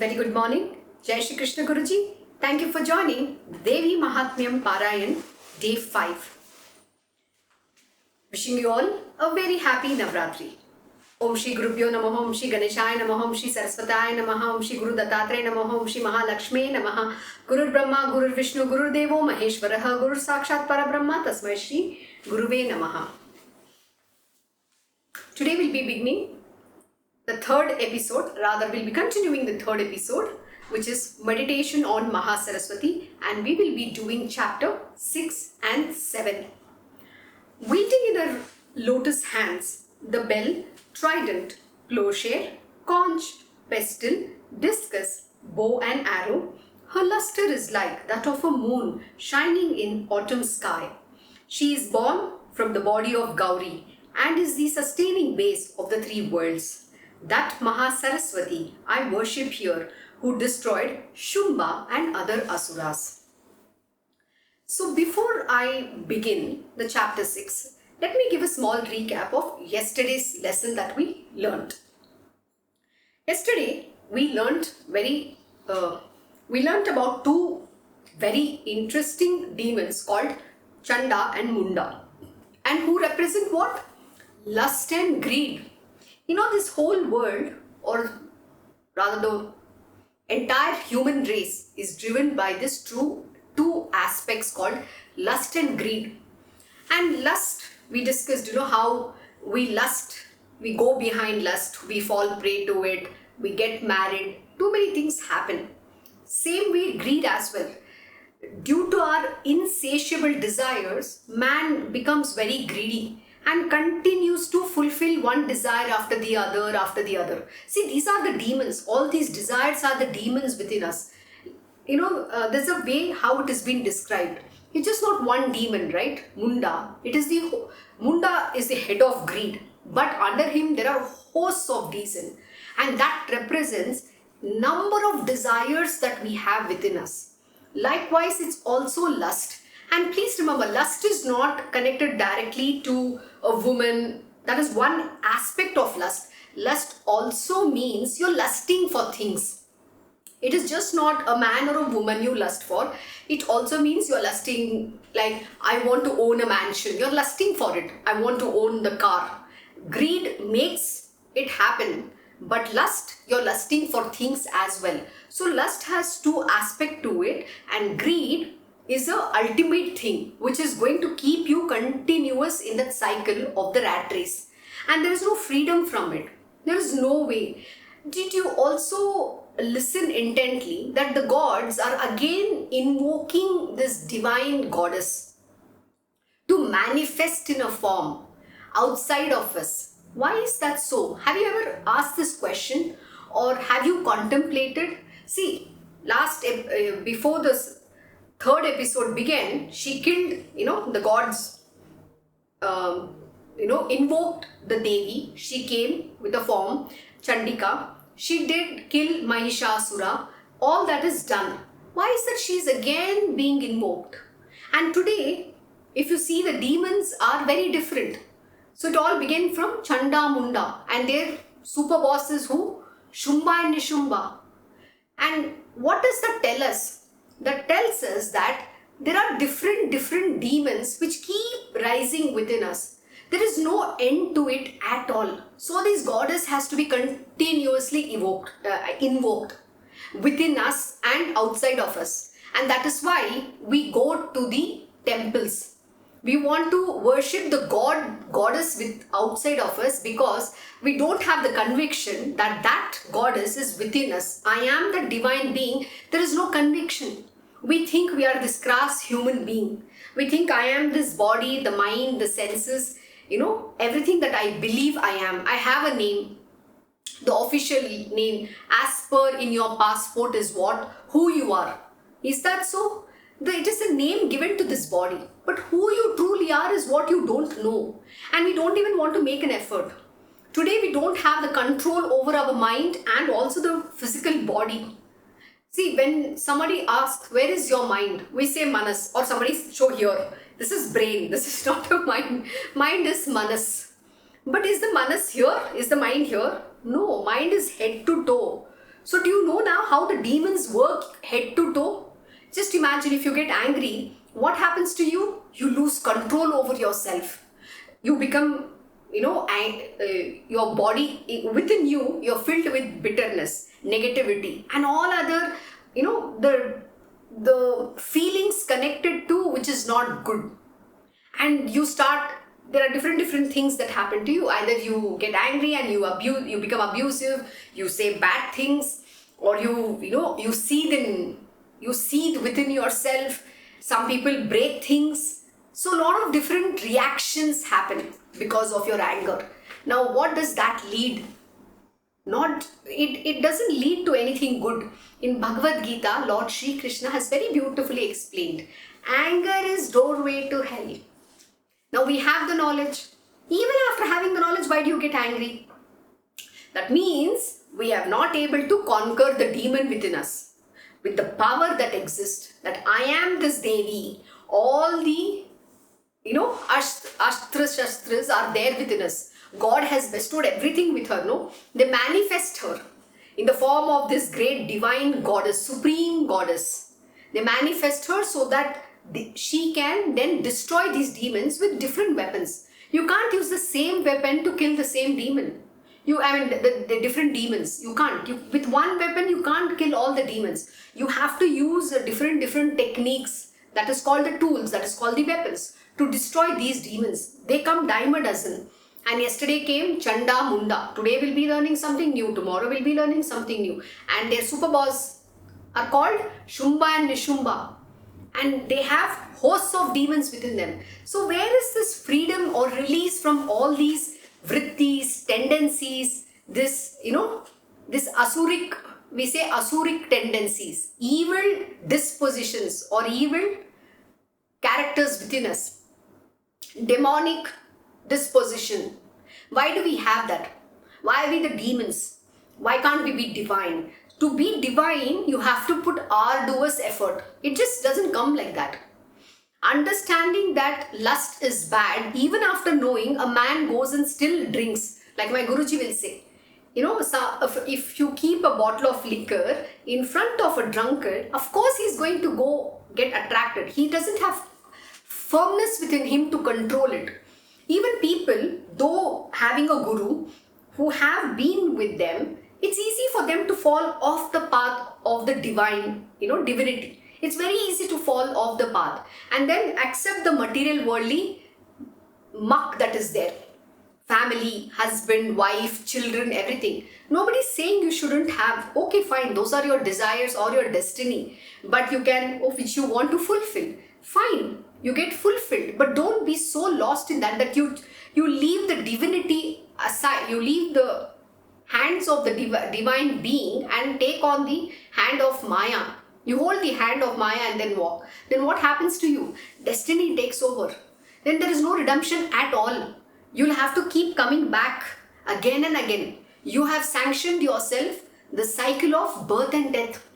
Very good morning. Jai Shri Krishna Guruji. Thank you for joining Devi Mahatmyam Parayan Day 5. Wishing you all a very happy Navratri. Om Shri Gurubhyo Namaha, Om Shri Ganeshaya Namaha, Om Shri Saraswataya Namaha, Om Shri Guru Dattatreya Namaha, Om Shri Mahalakshmi Namaha, Gurur Brahma, Gurur Vishnu, Gurur Devo Maheshwaraha, Gurur Sakshat Parabrahma, Tasmai Shri Guruve Namaha. Today we'll be beginning the third episode, we'll be continuing the third episode, which is meditation on MahaSaraswati, and we will be doing chapter 6 and 7. Wielding in her lotus hands the bell, trident, plowshare, conch, pestle, discus, bow and arrow, her luster is like that of a moon shining in autumn sky. She is born from the body of Gauri and is the sustaining base of the three worlds. That MahaSaraswati I worship here, who destroyed Shumba and other Asuras. So before I begin the chapter 6, let me give a small recap of yesterday's lesson that we learnt. Yesterday we learnt about two very interesting demons called Chanda and Munda, and who represent what? Lust and greed. You know, this whole world, or rather the entire human race, is driven by this two aspects called lust and greed. And lust, we discussed, how we lust, we go behind lust, we fall prey to it, we get married, too many things happen. Same way greed as well. Due to our insatiable desires, man becomes very greedy and continues to fulfill one desire after the other. See, these are the demons. All these desires are the demons within us. There's a way how it has been described. It's just not one demon, right? Munda. Munda is the head of greed. But under him, there are hosts of reason. And that represents number of desires that we have within us. Likewise, it's also lust. And please remember, lust is not connected directly to a woman. That is one aspect of lust. Lust also means you're lusting for things. It is just not a man or a woman you lust for. It also means you're lusting, like, I want to own a mansion. You're lusting for it. I want to own the car. Greed makes it happen. But lust, you're lusting for things as well. So lust has two aspects to it, and greed is the ultimate thing which is going to keep you continuous in that cycle of the rat race, and there is no freedom from it. There is no way. Did you also listen intently that the gods are again invoking this divine goddess to manifest in a form outside of us? Why is that so? Have you ever asked this question, or have you contemplated? See, before this third episode began, she killed, the gods, invoked the Devi. She came with the form Chandika. She did kill Mahishasura. All that is done. Why is that she is again being invoked? And today, if you see, the demons are very different. So it all began from Chanda Munda, and their super bosses who? Shumba and Nishumba. And what does that tell us? That tells us that there are different demons which keep rising within us. There is no end to it at all. So this goddess has to be continuously invoked within us and outside of us. And that is why we go to the temples. We want to worship the goddess outside of us, because we don't have the conviction that goddess is within us. I am the divine being. There is no conviction. We think we are this crass human being. We think I am this body, the mind, the senses, everything that I believe I am. I have a name. The official name as per in your passport is what? Who you are. Is that so? It is a name given to this body. But who you truly are is what you don't know. And we don't even want to make an effort. Today we don't have the control over our mind and also the physical body. See, when somebody asks, where is your mind? We say manas, or somebody show here. This is brain. This is not a mind. Mind is manas. But is the manas here? Is the mind here? No, mind is head to toe. So do you know now how the demons work head to toe? Just imagine if you get angry, what happens to you? You lose control over yourself. You become, your body, within you, you're filled with bitterness, negativity, and all other, the feelings connected to which is not good. And there are different things that happen to you. Either you get angry and you become abusive, you say bad things, or you seethe within yourself. Some people break things. So a lot of different reactions happen because of your anger. Now what does that lead? It doesn't lead to anything good. In Bhagavad Gita, Lord Shri Krishna has very beautifully explained, anger is doorway to hell. Now we have the knowledge. Even after having the knowledge, why do you get angry? That means we are not able to conquer the demon within us. With the power that exists, that I am this Devi, all the Astras Shastras are there within us. God has bestowed everything with her, no? They manifest her in the form of this great divine goddess, supreme goddess. They manifest her so that she can then destroy these demons with different weapons. You can't use the same weapon to kill the same demon. The different demons. You can't. With one weapon, you can't kill all the demons. You have to use different techniques. That is called the tools. That is called the weapons to destroy these demons. They come dime a dozen. And yesterday came Chanda Munda. Today we'll be learning something new. Tomorrow we'll be learning something new. And their super boss are called Shumba and Nishumba. And they have hosts of demons within them. So where is this freedom or release from all these vrittis, tendencies, this asuric, we say asuric tendencies, evil dispositions or evil characters within us, demonic disposition. Why do we have that? Why are we the demons? Why can't we be divine? To be divine, you have to put arduous effort. It just doesn't come like that. Understanding that lust is bad, even after knowing, a man goes and still drinks. Like my Guruji will say, if you keep a bottle of liquor in front of a drunkard, of course he's going to go get attracted. He doesn't have firmness within him to control it. Even people, though having a guru, who have been with them, it's easy for them to fall off the path of the divine, divinity. It's very easy to fall off the path and then accept the material worldly muck that is there. Family, husband, wife, children, everything. Nobody's saying you shouldn't have. Okay, fine, those are your desires or your destiny. But you can, which you want to fulfill. Fine, you get fulfilled. But don't be so lost in that you leave the divinity aside. You leave the hands of the divine being and take on the hand of Maya. You hold the hand of Maya and then walk. Then what happens to you? Destiny takes over. Then there is no redemption at all. You'll have to keep coming back again and again. You have sanctioned yourself the cycle of birth and death.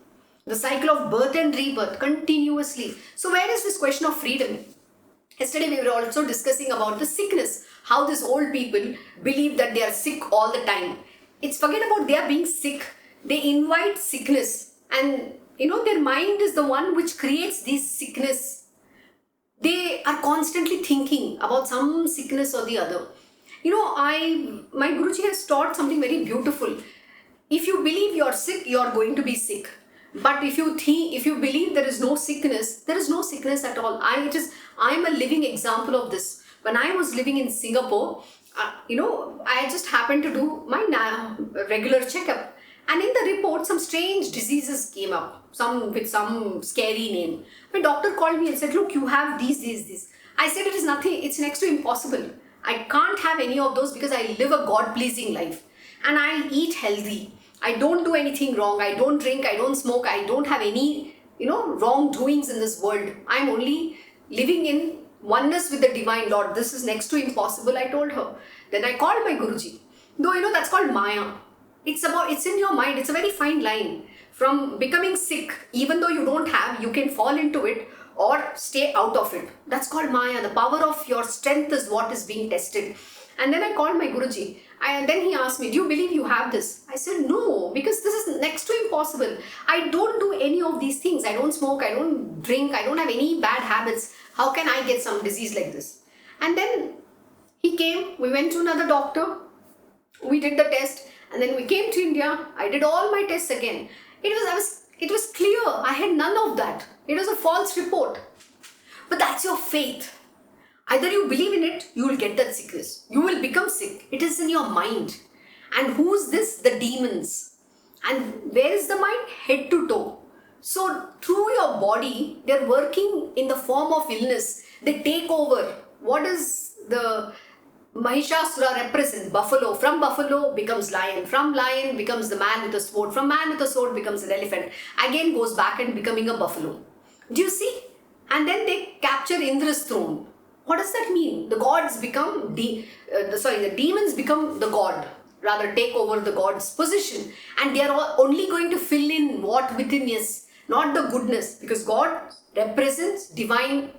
The cycle of birth and rebirth continuously. So where is this question of freedom? Yesterday we were also discussing about the sickness. How these old people believe that they are sick all the time. It's forget about they are being sick. They invite sickness. And their mind is the one which creates this sickness. They are constantly thinking about some sickness or the other. My Guruji has taught something very beautiful. If you believe you're sick, you're going to be sick. But if you believe there is no sickness, there is no sickness at all. I'm a living example of this. When I was living in Singapore, I just happened to do my regular checkup. And in the report, some strange diseases came up, some with some scary name. My doctor called me and said, look, you have these. I said, it is nothing, it's next to impossible. I can't have any of those because I live a God-pleasing life. And I eat healthy. I don't do anything wrong. I don't drink, I don't smoke, I don't have any, wrongdoings in this world. I'm only living in oneness with the divine Lord. This is next to impossible, I told her. Then I called my Guruji. Though, that's called Maya. It's in your mind. It's a very fine line. From becoming sick, even though you don't have, you can fall into it or stay out of it. That's called Maya. The power of your strength is what is being tested. And then I called my Guruji. And then he asked me, do you believe you have this? I said, no, because this is next to impossible. I don't do any of these things. I don't smoke, I don't drink, I don't have any bad habits. How can I get some disease like this? And then he came, we went to another doctor, we did the test, and then we came to India. I did all my tests again. It was clear, I had none of that. It was a false report. But that's your faith. Either you believe in it, you will get that sickness. You will become sick. It is in your mind. And who's this? The demons. And where is the mind? Head to toe. So through your body, they're working in the form of illness. They take over. What does the Mahishasura represent? Buffalo. From buffalo becomes lion. From lion becomes the man with a sword. From man with a sword becomes an elephant. Again goes back and becoming a buffalo. Do you see? And then they capture Indra's throne. What does that mean? The gods become, the demons become the god. Rather take over the god's position. And they are only going to fill in what within is, not the goodness. Because God represents divine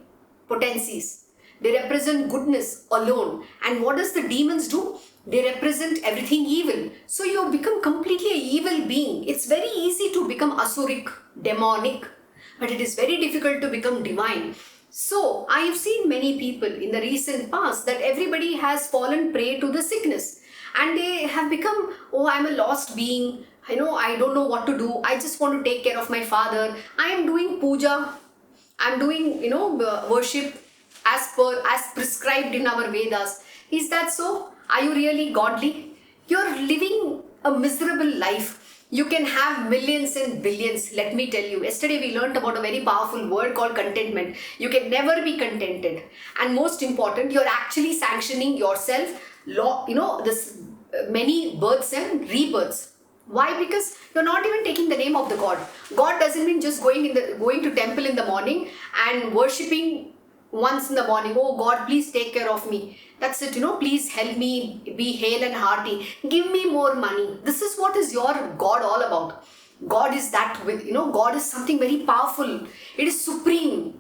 potencies. They represent goodness alone. And what does the demons do? They represent everything evil. So you become completely an evil being. It's very easy to become asuric, demonic. But it is very difficult to become divine. So, I have seen many people in the recent past that everybody has fallen prey to the sickness. And they have become, oh, I'm a lost being. I don't know what to do. I just want to take care of my father. I am doing puja. I'm doing, worship as prescribed in our Vedas. Is that so? Are you really godly? You're living a miserable life. You can have millions and billions, let me tell you. Yesterday we learned about a very powerful word called contentment. You can never be contented. And most important, you're actually sanctioning yourself, this many births and rebirths. Why? Because you're not even taking the name of the God. God doesn't mean just going to temple in the morning and worshipping once in the morning. Oh God, please take care of me. That's it, please help me be hale and hearty. Give me more money. This is what is your God all about. God is God is something very powerful. It is supreme.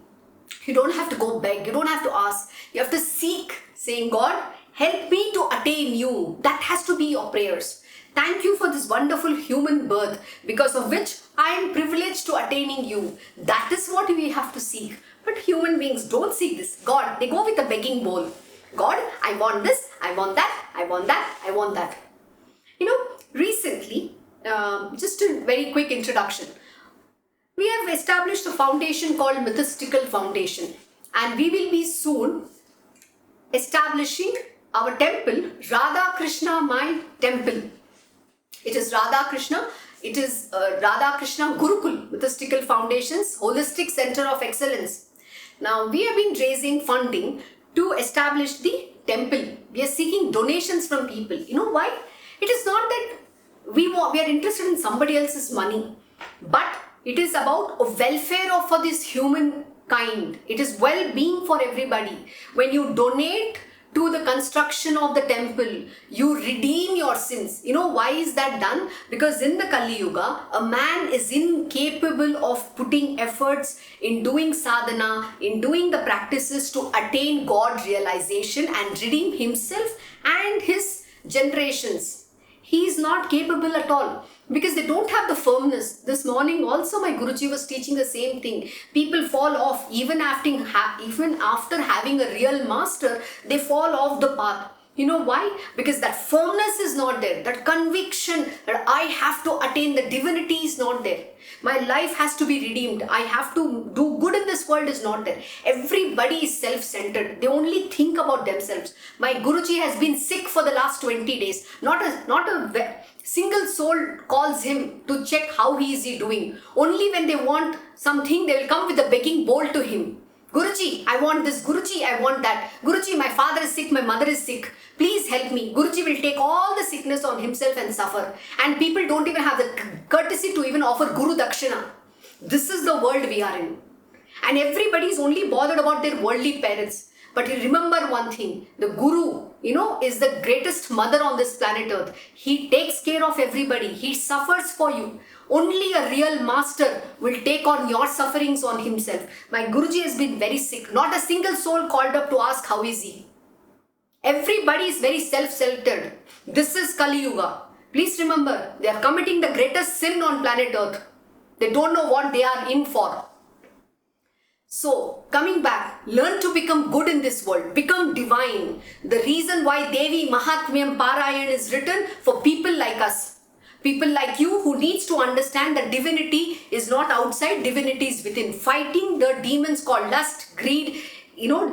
You don't have to go beg. You don't have to ask. You have to seek, saying, God, help me to attain you. That has to be your prayers. Thank you for this wonderful human birth, because of which I am privileged to attaining you. That is what we have to seek. But human beings don't seek this. God, they go with a begging bowl. God, I want this, I want that, I want that, I want that. Recently, just a very quick introduction. We have established a foundation called Mythistical Foundation. And we will be soon establishing our temple, Radha Krishna My Temple. It is Radha Krishna. It is Radha Krishna Gurukul, Mythistical Foundation's Holistic Center of Excellence. Now, we have been raising funding to establish the temple. We are seeking donations from people. You know why? It is not that we are interested in somebody else's money, but it is about a welfare for this humankind. It is well-being for everybody. When you donate to the construction of the temple, you redeem your sins. Why is that done? Because in the Kali Yuga, a man is incapable of putting efforts in doing sadhana, in doing the practices to attain God realization and redeem himself and his generations. He is not capable at all, because they don't have the firmness. This morning also my Guruji was teaching the same thing. People fall off even after having a real master. They fall off the path. You know why? Because that firmness is not there. That conviction that I have to attain the divinity is not there. My life has to be redeemed. I have to do good in this world is not there. Everybody is self-centered. They only think about themselves. My Guruji has been sick for the last 20 days. Not a single soul calls him to check how he is doing. Only when they want something, they will come with a begging bowl to him. Guruji, I want this. Guruji, I want that. Guruji, my father is sick, my mother is sick. Please help me. Guruji will take all the sickness on himself and suffer. And people don't even have the courtesy to even offer Guru Dakshina. This is the world we are in. And everybody is only bothered about their worldly parents. But you remember one thing, the Guru, is the greatest mother on this planet Earth. He takes care of everybody. He suffers for you. Only a real master will take on your sufferings on himself. My Guruji has been very sick. Not a single soul called up to ask how is he. Everybody is very self-centered. This is Kali Yuga. Please remember, they are committing the greatest sin on planet Earth. They don't know what they are in for. So, coming back, learn to become good in this world. Become divine. The reason why Devi Mahatmyam Parayan is written for people like us. People like you who needs to understand that divinity is not outside, divinity is within. Fighting the demons called lust, greed,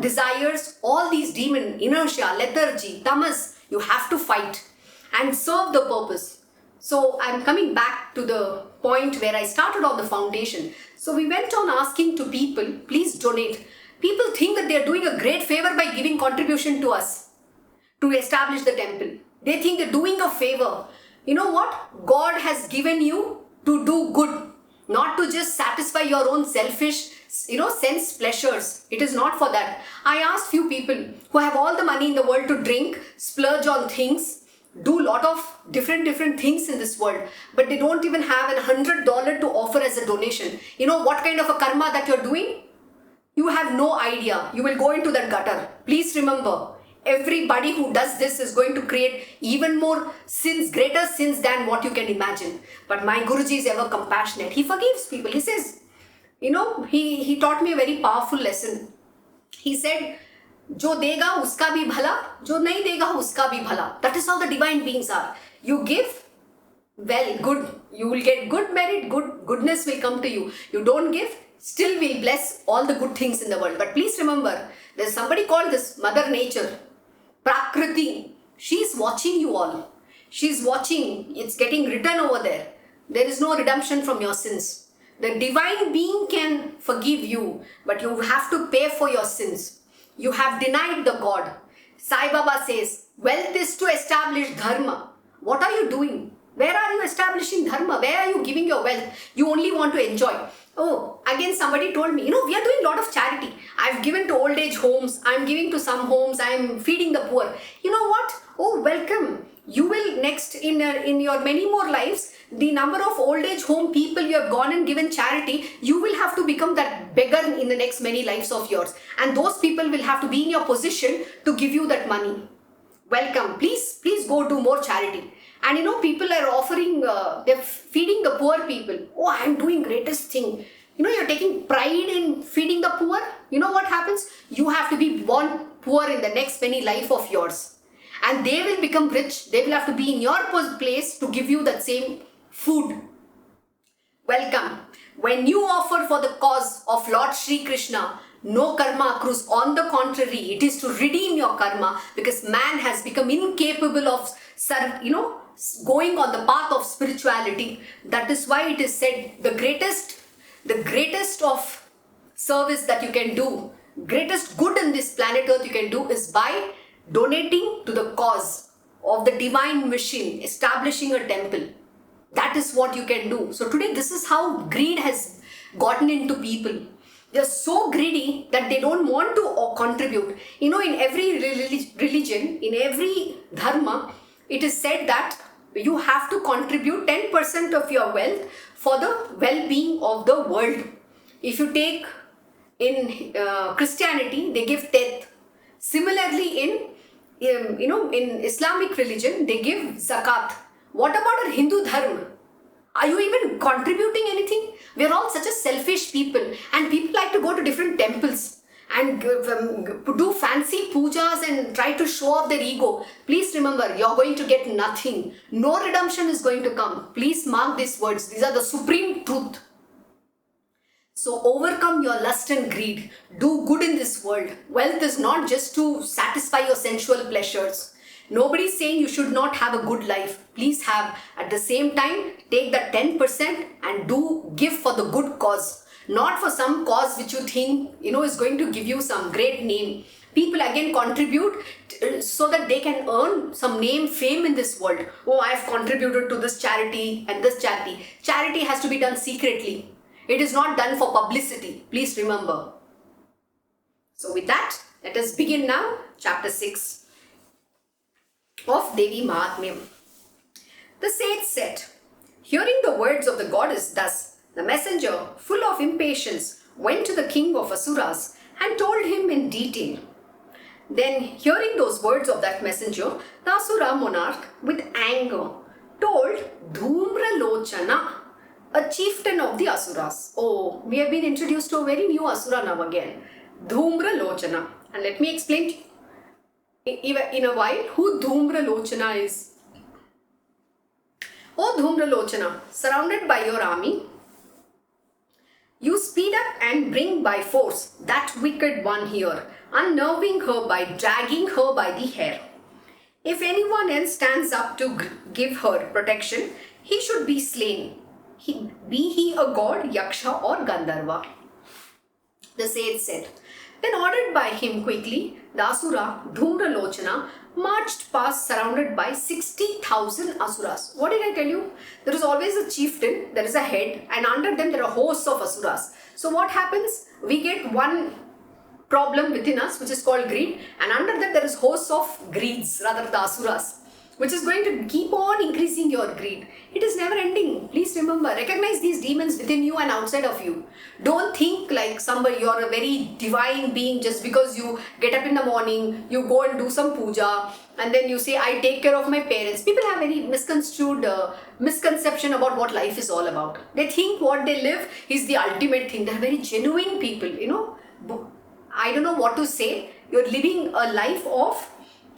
desires, all these demons, inertia, lethargy, tamas, you have to fight and serve the purpose. So I'm coming back to the point where I started on the foundation. So we went on asking to people, please donate. People think that they are doing a great favor by giving contribution to us to establish the temple. They think they're doing a favor. You know what? God has given you to do good, not to just satisfy your own selfish, sense pleasures. It is not for that. I asked few people who have all the money in the world to drink, splurge on things, do lot of different things in this world, but they don't even have $100 to offer as a donation. You know what kind of a karma that you're doing? You have no idea. You will go into that gutter. Please remember, everybody who does this is going to create even more sins, greater sins than what you can imagine. But my Guruji is ever compassionate. He forgives people. He says, he taught me a very powerful lesson. He said, जो देगा उसका भी भला, जो नहीं देगा उसका भी भला. That is how the divine beings are. You give, well, good. You will get good merit, goodness will come to you. You don't give, still will bless all the good things in the world. But please remember, there's somebody called this Mother Nature, Prakriti. She's watching you all. She's watching. It's getting written over there. There is no redemption from your sins. The divine being can forgive you, but you have to pay for your sins. You have denied the God. Sai Baba says, wealth is to establish dharma. What are you doing? Where are you establishing dharma? Where are you giving your wealth? You only want to enjoy. Oh, again somebody told me, we are doing a lot of charity. I've given to old age homes. I'm giving to some homes. I'm feeding the poor. You know what? Oh, welcome. You will next in your many more lives, the number of old age home people you have gone and given charity, you will have to become that beggar in the next many lives of yours. And those people will have to be in your position to give you that money. Welcome. Please go do more charity. And people are offering, they're feeding the poor people. Oh, I'm doing greatest thing. You're taking pride in feeding the poor. You know what happens? You have to be born poor in the next many life of yours. And they will become rich. They will have to be in your place to give you that same food. Welcome. When you offer for the cause of Lord Shri Krishna, no karma accrues. On the contrary, it is to redeem your karma, because man has become incapable of, going on the path of spirituality. That is why it is said the greatest of service that you can do, greatest good in this planet Earth you can do is by donating to the cause of the divine mission, establishing a temple. That is what you can do. So today, this is how greed has gotten into people. They're so greedy that they don't want to contribute. In every religion, in every dharma, it is said that you have to contribute 10% of your wealth for the well-being of the world. If you take in Christianity, they give tenth. Similarly, in Islamic religion, they give zakat. What about a Hindu dharma? Are you even contributing anything? We are all such a selfish people, and people like to go to different temples and do fancy pujas and try to show off their ego. Please remember, you're going to get nothing. No redemption is going to come. Please mark these words. These are the supreme truth. So overcome your lust and greed. Do good in this world. Wealth is not just to satisfy your sensual pleasures. Nobody is saying you should not have a good life. Please have. At the same time, take that 10% and give for the good cause. Not for some cause which you think, is going to give you some great name. People again contribute so that they can earn some name, fame in this world. Oh, I've contributed to this charity and this charity. Charity has to be done secretly. It is not done for publicity. Please remember. So with that, let us begin now. Chapter 6 of Devi Mahatmyam. The sage said, hearing the words of the goddess thus, the messenger, full of impatience, went to the king of Asuras and told him in detail. Then, hearing those words of that messenger, the Asura monarch, with anger, told Dhumralochana, a chieftain of the Asuras. Oh, we have been introduced to a very new Asura now again, Dhumralochana. And let me explain to you in a while who Dhumralochana is. Oh Dhumralochana, surrounded by your army, you speed up and bring by force that wicked one here, unnerving her by dragging her by the hair. If anyone else stands up to give her protection, he should be slain, be he a god, yaksha or gandharva. The sage said. Then ordered by him quickly, the Asura Dhumralochana marched past surrounded by 60,000 Asuras. What did I tell you? There is always a chieftain, there is a head, and under them there are hosts of Asuras. So what happens? We get one problem within us which is called greed, and under that there is hosts of greeds, rather the Asuras, which is going to keep on increasing your greed. It is never ending. Please remember, recognize these demons within you and outside of you. Don't think like somebody, you're a very divine being just because you get up in the morning, you go and do some puja, and then you say, I take care of my parents. People have very misconception about what life is all about. They think what they live is the ultimate thing. They're very genuine people, you know. I don't know what to say. You're living a life of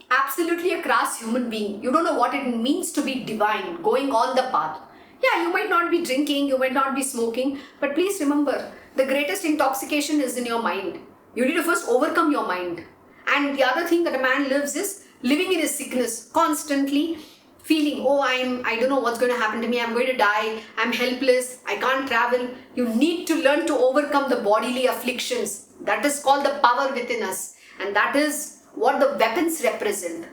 absolutely a crass human being. You don't know what it means to be divine, going on the path. Yeah, you might not be drinking, you might not be smoking, but please remember, the greatest intoxication is in your mind. You need to first overcome your mind. And the other thing that a man lives is living in his sickness, constantly feeling, oh, I don't know what's going to happen to me, I'm going to die, I'm helpless, I can't travel. You need to learn to overcome the bodily afflictions. That is called the power within us. And that is what the weapons represent.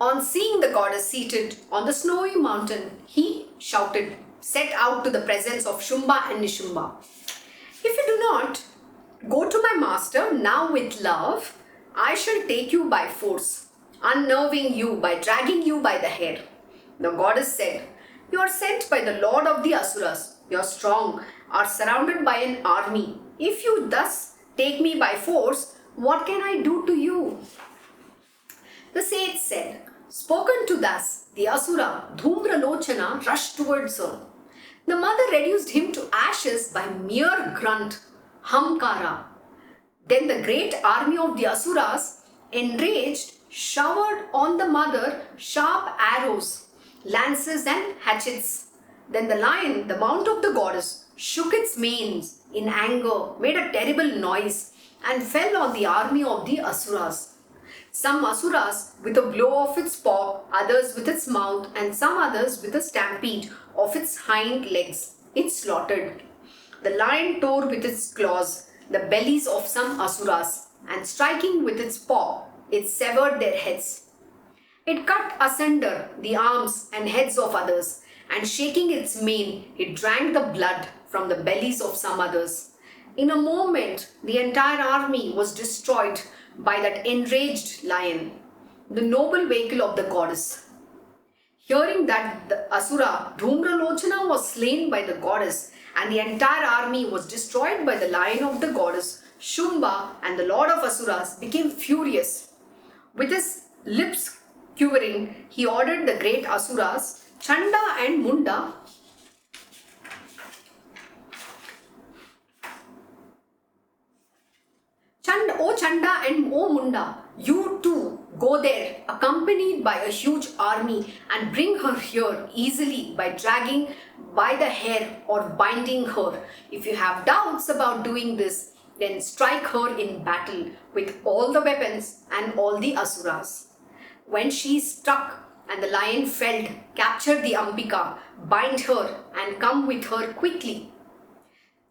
On seeing the goddess seated on the snowy mountain, he shouted, set out to the presence of Shumba and Nishumba. If you do not go to my master now with love, I shall take you by force, unnerving you by dragging you by the hair. The goddess said, you are sent by the lord of the Asuras. You are strong, are surrounded by an army. If you thus take me by force, what can I do to you? The sage said, spoken to thus, the Asura Dhumralochana rushed towards her. The mother reduced him to ashes by mere grunt, Hamkara. Then the great army of the Asuras, enraged, showered on the mother sharp arrows, lances and hatchets. Then the lion, the mount of the goddess, shook its manes in anger, made a terrible noise, and fell on the army of the Asuras. Some Asuras with a blow of its paw, others with its mouth, and some others with a stampede of its hind legs, it slaughtered. The lion tore with its claws the bellies of some Asuras, and striking with its paw, it severed their heads. It cut asunder the arms and heads of others, and shaking its mane, it drank the blood from the bellies of some others. In a moment, the entire army was destroyed by that enraged lion, the noble vehicle of the goddess. Hearing that the Asura Dhumralochana was slain by the goddess and the entire army was destroyed by the lion of the goddess, Shumba and the lord of Asuras became furious. With his lips quivering, he ordered the great Asuras, Chanda and Munda, O Chanda and O Munda, you too go there accompanied by a huge army and bring her here easily by dragging by the hair or binding her. If you have doubts about doing this, then strike her in battle with all the weapons and all the Asuras. When she struck and the lion felled, capture the Ambika, bind her and come with her quickly.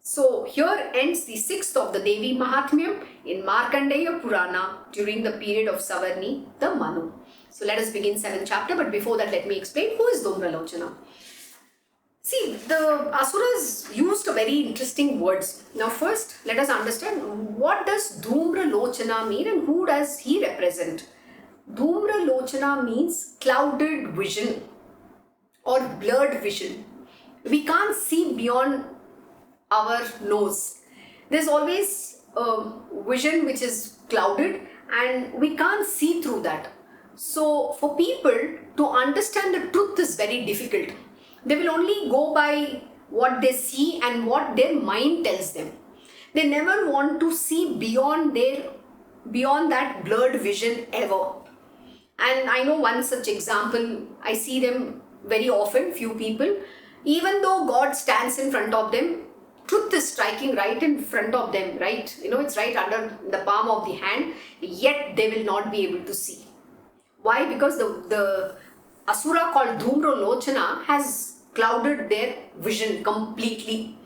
So here ends the 6th of the Devi Mahatmyam in Markandeya Purana during the period of Savarni, the Manu. So let us begin 7th chapter, but before that let me explain who is Dhumralochana. See, the Asuras used a very interesting words. Now first let us understand what does Dhumralochana mean and who does he represent. Dhumralochana means clouded vision or blurred vision. We can't see beyond our nose. There's always a vision which is clouded and we can't see through that. So for people to understand the truth is very difficult. They will only go by what they see and what their mind tells them. They never want to see beyond that blurred vision ever. And I know one such example, I see them very often, few people, even though God stands in front of them, truth is striking right in front of them, right? It's right under the palm of the hand, yet they will not be able to see. Why? Because the asura called Dhumro Lochana has clouded their vision completely.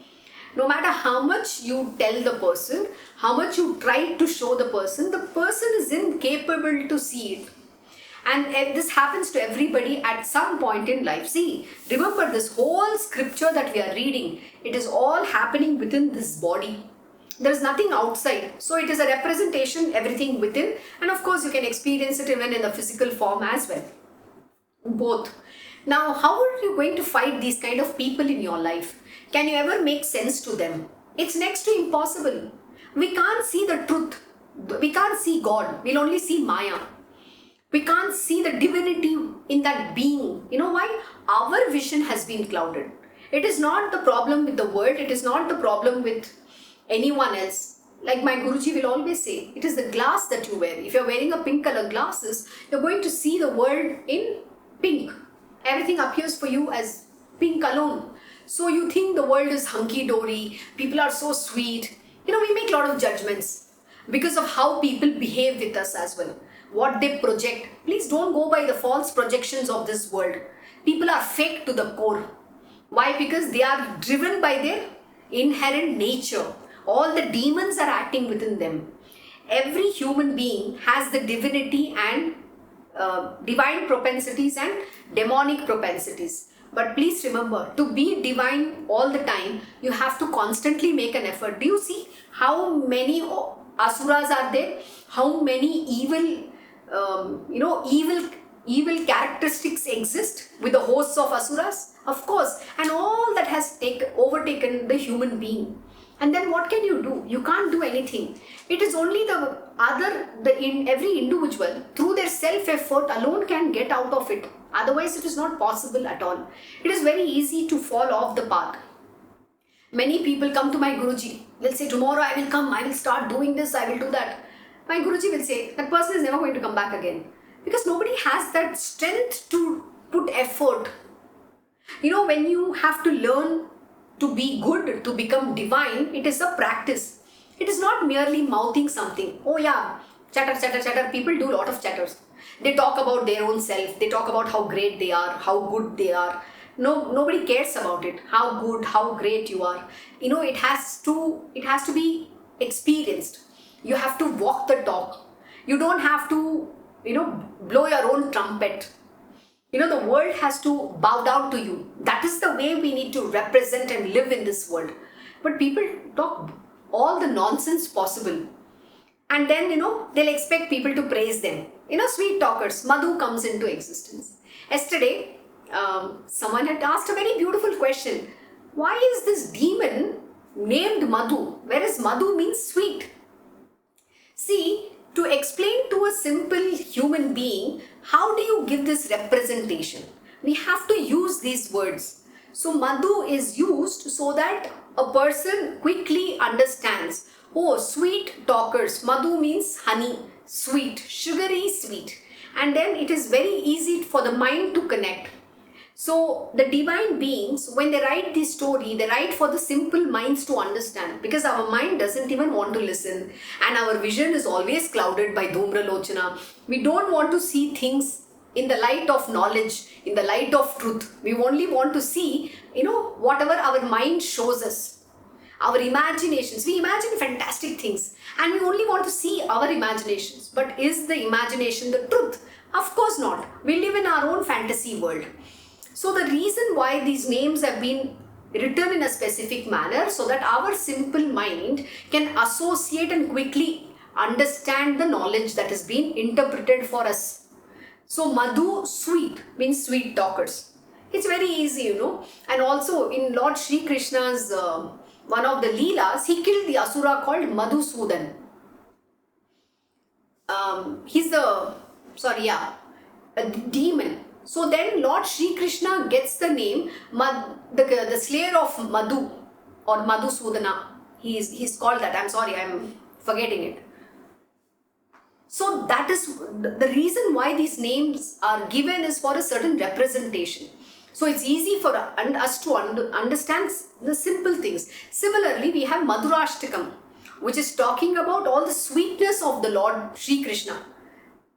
No matter how much you tell the person, how much you try to show the person is incapable to see it. And this happens to everybody at some point in life. See, remember this whole scripture that we are reading, it is all happening within this body. There is nothing outside. So it is a representation, everything within. And of course, you can experience it even in the physical form as well. Both. Now, how are you going to fight these kind of people in your life? Can you ever make sense to them? It's next to impossible. We can't see the truth. We can't see God. We'll only see Maya. We can't see the divinity in that being. You know why? Our vision has been clouded. It is not the problem with the world. It is not the problem with anyone else. Like my Guruji will always say, it is the glass that you wear. If you're wearing a pink color glasses, you're going to see the world in pink. Everything appears for you as pink alone. So you think the world is hunky-dory, people are so sweet. We make a lot of judgments because of how people behave with us as well. What they project. Please don't go by the false projections of this world. People are fake to the core. Why? Because they are driven by their inherent nature. All the demons are acting within them. Every human being has the divinity and divine propensities and demonic propensities. But please remember, to be divine all the time, you have to constantly make an effort. Do you see how many asuras are there? How many evil characteristics exist with the hosts of asuras? Of course. And all that has overtaken the human being. And then what can you do? You can't do anything. It is only every individual through their self-effort alone can get out of it. Otherwise, it is not possible at all. It is very easy to fall off the path. Many people come to my Guruji. They'll say, tomorrow I will come, I will start doing this, I will do that. My Guruji will say, that person is never going to come back again. Because nobody has that strength to put effort. When you have to learn to be good, to become divine, it is a practice. It is not merely mouthing something. Oh yeah, chatter, chatter, chatter. People do a lot of chatters. They talk about their own self. They talk about how great they are, how good they are. No, nobody cares about it. How good, how great you are. It has to be experienced. You have to walk the talk. You don't have to, blow your own trumpet. The world has to bow down to you. That is the way we need to represent and live in this world. But people talk all the nonsense possible. And then, they'll expect people to praise them. Sweet talkers. Madhu comes into existence. Yesterday, someone had asked a very beautiful question. Why is this demon named Madhu? Whereas Madhu means sweet. See, to explain to a simple human being, how do you give this representation? We have to use these words. So Madhu is used so that a person quickly understands. Oh, sweet talkers. Madhu means honey, sweet, sugary sweet. And then it is very easy for the mind to connect. So the divine beings, when they write this story, they write for the simple minds to understand, because our mind doesn't even want to listen and our vision is always clouded by Dhumra Lochana. We don't want to see things in the light of knowledge, in the light of truth. We only want to see, whatever our mind shows us. Our imaginations, we imagine fantastic things and we only want to see our imaginations. But is the imagination the truth? Of course not. We live in our own fantasy world. So the reason why these names have been written in a specific manner, so that our simple mind can associate and quickly understand the knowledge that has been interpreted for us. So Madhu, sweet, means sweet talkers. It's very easy, And also in Lord Shri Krishna's one of the Leelas, he killed the Asura called Madhusudan. He's a demon. So then Lord Shri Krishna gets the name, the slayer of Madhu or Madhusudana. He's called that. I'm sorry, I'm forgetting it. So that is the reason why these names are given, is for a certain representation. So it's easy for us to understand the simple things. Similarly, we have Madhurashtakam, which is talking about all the sweetness of the Lord Shri Krishna.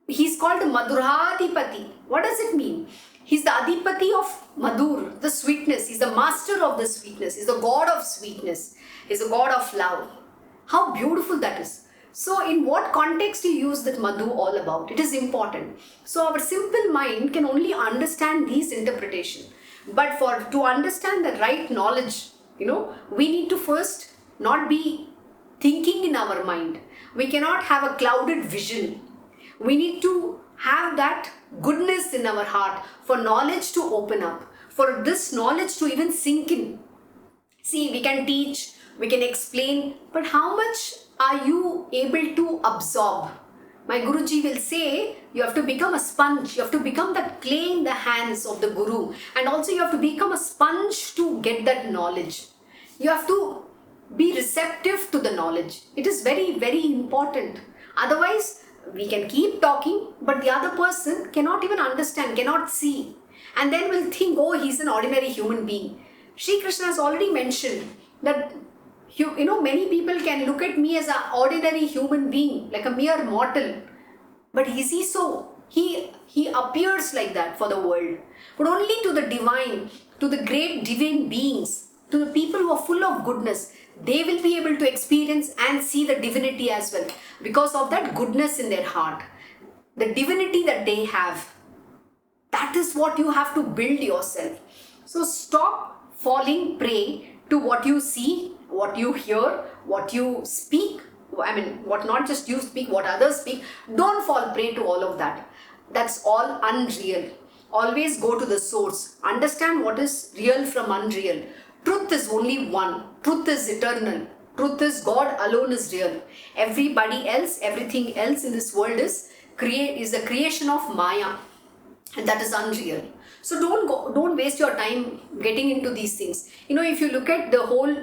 He's called the Madhuradipati. What does it mean? He's the Adipati of Madhur, the sweetness. He's the master of the sweetness. He's the God of sweetness. He's the God of love. How beautiful that is. So in what context you use that Madhu all about? It is important. So our simple mind can only understand these interpretation. But to understand the right knowledge, we need to first not be thinking in our mind. We cannot have a clouded vision. We need to have that goodness in our heart for knowledge to open up, for this knowledge to even sink in. See, we can teach, we can explain, but how much are you able to absorb? My Guruji will say, you have to become a sponge. You have to become that clay in the hands of the Guru. And also you have to become a sponge to get that knowledge. You have to be receptive to the knowledge. It is very, very important. Otherwise, we can keep talking, but the other person cannot even understand, cannot see. And then will think, oh, he's an ordinary human being. Shri Krishna has already mentioned that many people can look at me as an ordinary human being, like a mere mortal. But is he so? He appears like that for the world. But only to the divine, to the great divine beings, to the people who are full of goodness, they will be able to experience and see the divinity as well, because of that goodness in their heart. The divinity that they have. That is what you have to build yourself. So stop falling prey to what you see, what you hear, what you speak. What not just you speak, what others speak. Don't fall prey to all of that. That's all unreal. Always go to the source. Understand what is real from unreal. Truth is only one. Truth is eternal. Truth is God alone is real. Everybody else, everything else in this world is a creation of Maya. And that is unreal. So don't waste your time getting into these things. If you look at the whole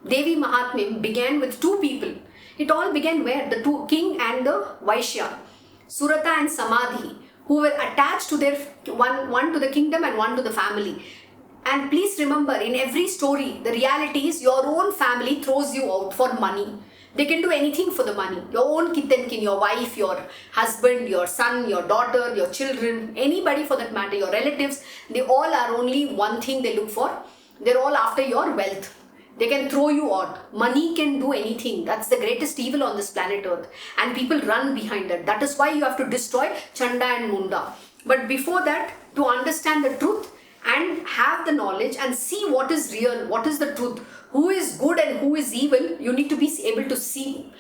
Devi Mahatmyam began with two people. It all began where? The two king and the Vaishya, Surata and Samadhi, who were attached to their one to the kingdom and one to the family. And please remember, in every story, the reality is your own family throws you out for money. They can do anything for the money. Your own kith and kin, your wife, your husband, your son, your daughter, your children, anybody for that matter, your relatives, they all are only one thing they look for. They're all after your wealth. They can throw you out. Money can do anything. That's the greatest evil on this planet Earth. And people run behind that. That is why you have to destroy Chanda and Munda. But before that, to understand the truth and have the knowledge and see what is real, what is the truth, who is good and who is evil, you need to be able to see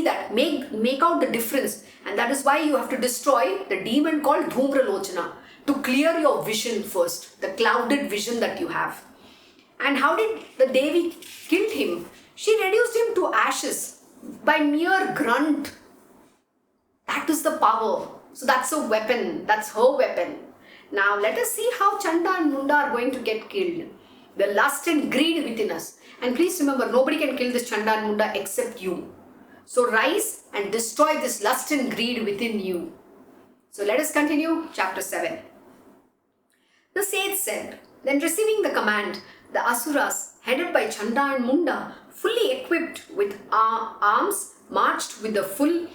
that, make out the difference. And that is why you have to destroy the demon called Dhumralochana, to clear your vision first, the clouded vision that you have. And how did the Devi kill him? She reduced him to ashes by mere grunt. That is the power. So that's a weapon. That's her weapon. Now let us see how Chanda and Munda are going to get killed. The lust and greed within us. And please remember, nobody can kill this Chanda and Munda except you. So rise and destroy this lust and greed within you. So let us continue chapter 7. The sage said, then receiving the command, the Asuras, headed by Chanda and Munda, fully equipped with arms, marched with the full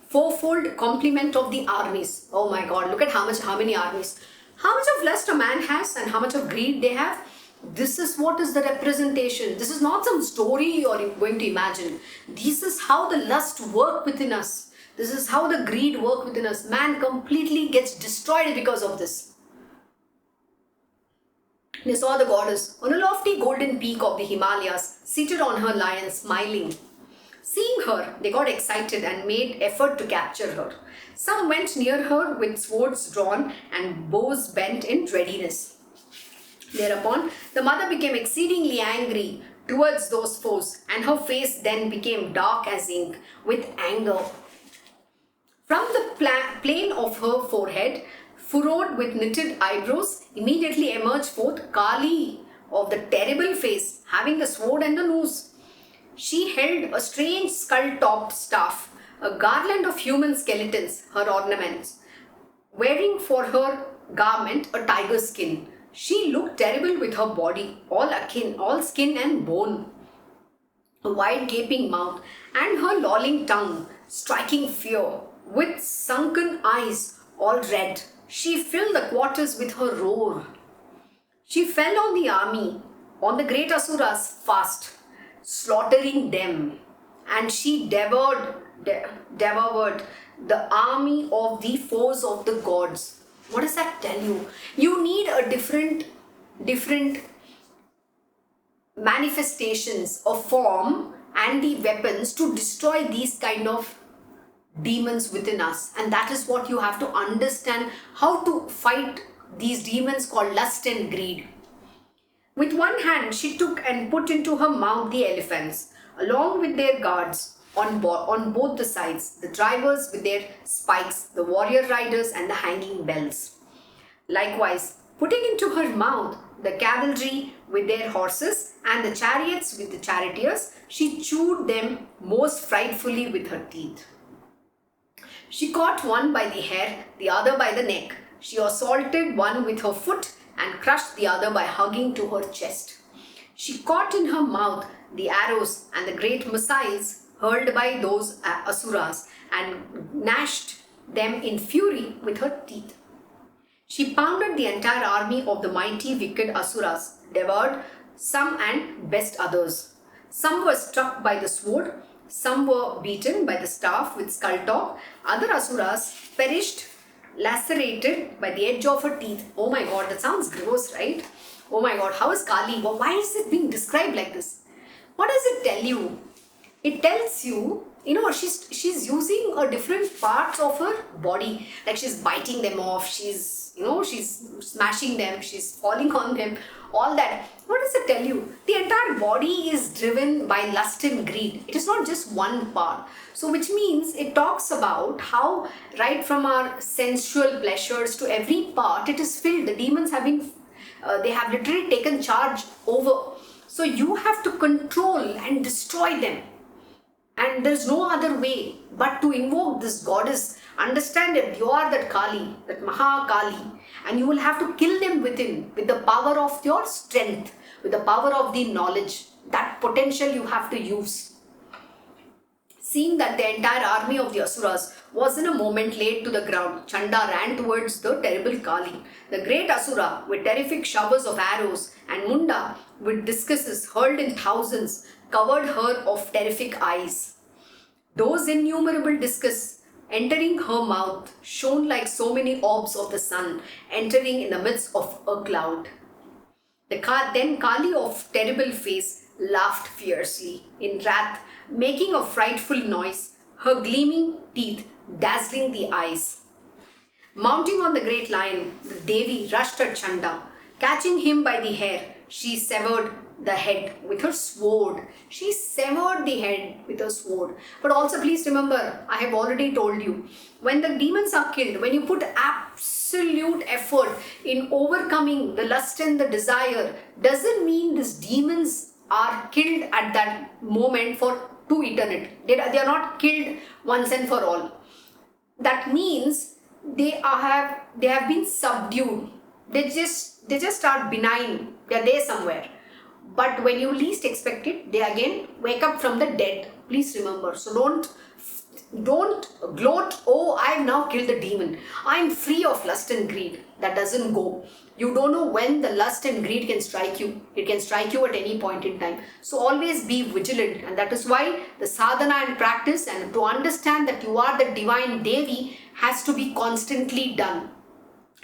fourfold complement of the armies. Oh my God, look at how many armies. How much of lust a man has and how much of greed they have. This is what is the representation. This is not some story you're going to imagine. This is how the lust works within us. This is how the greed works within us. Man completely gets destroyed because of this. They saw the goddess on a lofty golden peak of the Himalayas, seated on her lion, smiling. Seeing her, they got excited and made effort to capture her. Some went near her with swords drawn and bows bent in readiness. Thereupon, the mother became exceedingly angry, towards those foes, and her face then became dark as ink with anger. From the plane of her forehead, furrowed with knitted eyebrows, immediately emerged forth Kali of the terrible face, having a sword and a noose. She held a strange skull-topped staff, a garland of human skeletons, her ornaments, wearing for her garment a tiger skin. She looked terrible with her body, all skin and bone, a wide gaping mouth, and her lolling tongue, striking fear. With sunken eyes, all red, she filled the quarters with her roar. She fell on the army, on the great Asuras fast, slaughtering them, and she devoured the army of the foes of the gods. What does that tell you? You need a different manifestations of form and the weapons to destroy these kind of demons within us, and that is what you have to understand, how to fight these demons called lust and greed. With one hand she took and put into her mouth the elephants, along with their guards on both the sides, the drivers with their spikes, the warrior riders and the hanging bells. Likewise, putting into her mouth the cavalry with their horses and the chariots with the charioteers, she chewed them most frightfully with her teeth. She caught one by the hair, the other by the neck. She assaulted one with her foot and crushed the other by hugging to her chest. She caught in her mouth the arrows and the great missiles hurled by those Asuras and gnashed them in fury with her teeth. She pounded the entire army of the mighty wicked Asuras, devoured some and best others. Some were struck by the sword, some were beaten by the staff with skull top. Other Asuras perished, lacerated by the edge of her teeth. Oh my god, that sounds gross, right? Oh my god, how is Kali? Why is it being described like this? What does it tell you? It tells you, she's using a different parts of her body. Like she's biting them off, she's smashing them, she's falling on them, all that. What does it tell you? The entire body is driven by lust and greed. It is not just one part. So which means it talks about how right from our sensual pleasures to every part, it is filled. The demons they have literally taken charge over. So you have to control and destroy them. And there's no other way but to invoke this goddess. Understand that you are that Kali, that Maha-Kali, and you will have to kill them within with the power of your strength, with the power of the knowledge. That potential you have to use. Seeing that the entire army of the Asuras was in a moment laid to the ground, Chanda ran towards the terrible Kali. The great Asura, with terrific showers of arrows, and Munda, with discuses hurled in thousands, covered her of terrific eyes. Those innumerable discus entering her mouth shone like so many orbs of the sun entering in the midst of a cloud. Then Kali of terrible face laughed fiercely in wrath, making a frightful noise, her gleaming teeth dazzling the eyes. Mounting on the great lion, the Devi rushed at Chanda. Catching him by the hair, she severed the head with her sword. She severed the head with her sword. But also please remember, I have already told you, when the demons are killed, when you put absolute effort in overcoming the lust and the desire, doesn't mean these demons are killed at that moment to eternity. They are not killed once and for all. That means they have been subdued. They just are benign. They are there somewhere. But when you least expect it, they again wake up from the dead. Please remember. So don't gloat, oh, I have now killed the demon. I am free of lust and greed. That doesn't go. You don't know when the lust and greed can strike you. It can strike you at any point in time. So always be vigilant. And that is why the sadhana and practice and to understand that you are the divine Devi has to be constantly done.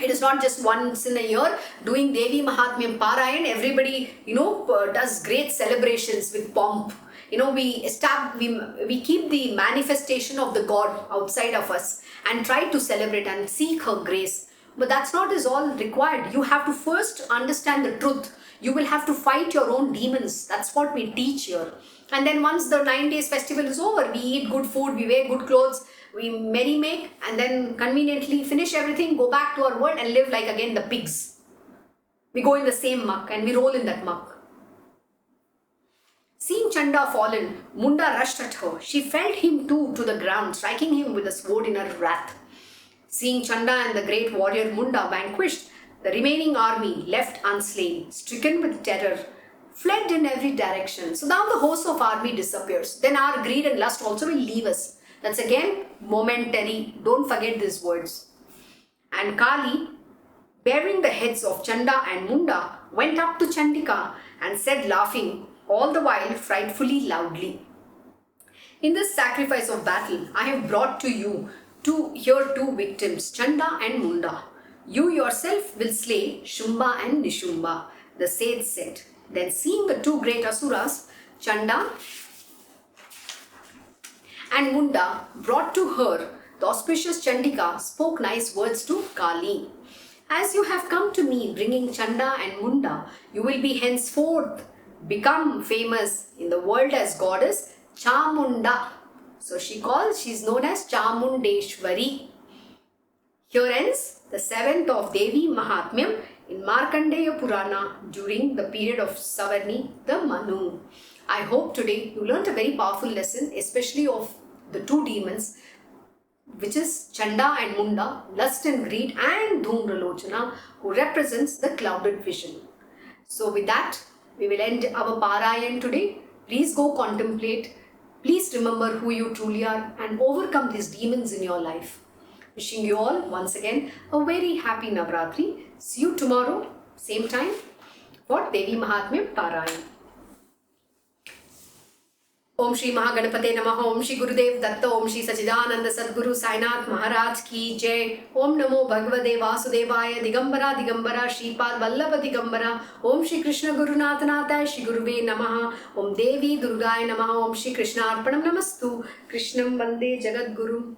It is not just once in a year doing Devi Mahatmyam Parayan. Everybody, does great celebrations with pomp. We keep the manifestation of the God outside of us and try to celebrate and seek her grace. But that's not is all required. You have to first understand the truth. You will have to fight your own demons. That's what we teach here. And then once the 9 days festival is over, we eat good food, we wear good clothes, we merry make, and then conveniently finish everything, go back to our world and live like again the pigs. We go in the same muck and we roll in that muck. Seeing Chanda fallen, Munda rushed at her. She felled him too to the ground, striking him with a sword in her wrath. Seeing Chanda and the great warrior Munda vanquished, the remaining army, left unslain, stricken with terror, fled in every direction. So now the host of army disappears. Then our greed and lust also will leave us. That's again momentary. Don't forget these words. And Kali, bearing the heads of Chanda and Munda, went up to Chandika and said, laughing, all the while frightfully loudly, in this sacrifice of battle, I have brought to you here two victims, Chanda and Munda. You yourself will slay Shumba and Nishumba, the sage said. Then seeing the two great asuras, Chanda and Munda, brought to her, the auspicious Chandika spoke nice words to Kali. As you have come to me bringing Chanda and Munda, you will be henceforth become famous in the world as goddess Chamunda. So she's known as Chamundeshwari. Here ends the 7th of Devi Mahatmyam in Markandeya Purana during the period of Savarni, the Manu. I hope today you learnt a very powerful lesson, especially of the two demons, which is Chanda and Munda, lust and greed, and Dhumralochana, who represents the clouded vision. So with that, we will end our Parayan today. Please go contemplate. Please remember who you truly are and overcome these demons in your life. Wishing you all once again a very happy Navratri. See you tomorrow, same time, for Devi Mahatmyam Parayan. Om Shri Mahaganapate Namaha. Om Shri Gurudev Datta. Om Shri Sachidananda Sadguru Sainath Maharaj Ki Jai. Om Namo Bhagavate Vasudevaya. Digambara Digambara Shripad Vallabha Digambara. Om Shri Krishna Gurunathanataya Shri Guruve Namaha. Om Devi Durgaya Namaha. Om Shri Krishna Arpanam Namastu. Krishnam Vande Jagat Guru.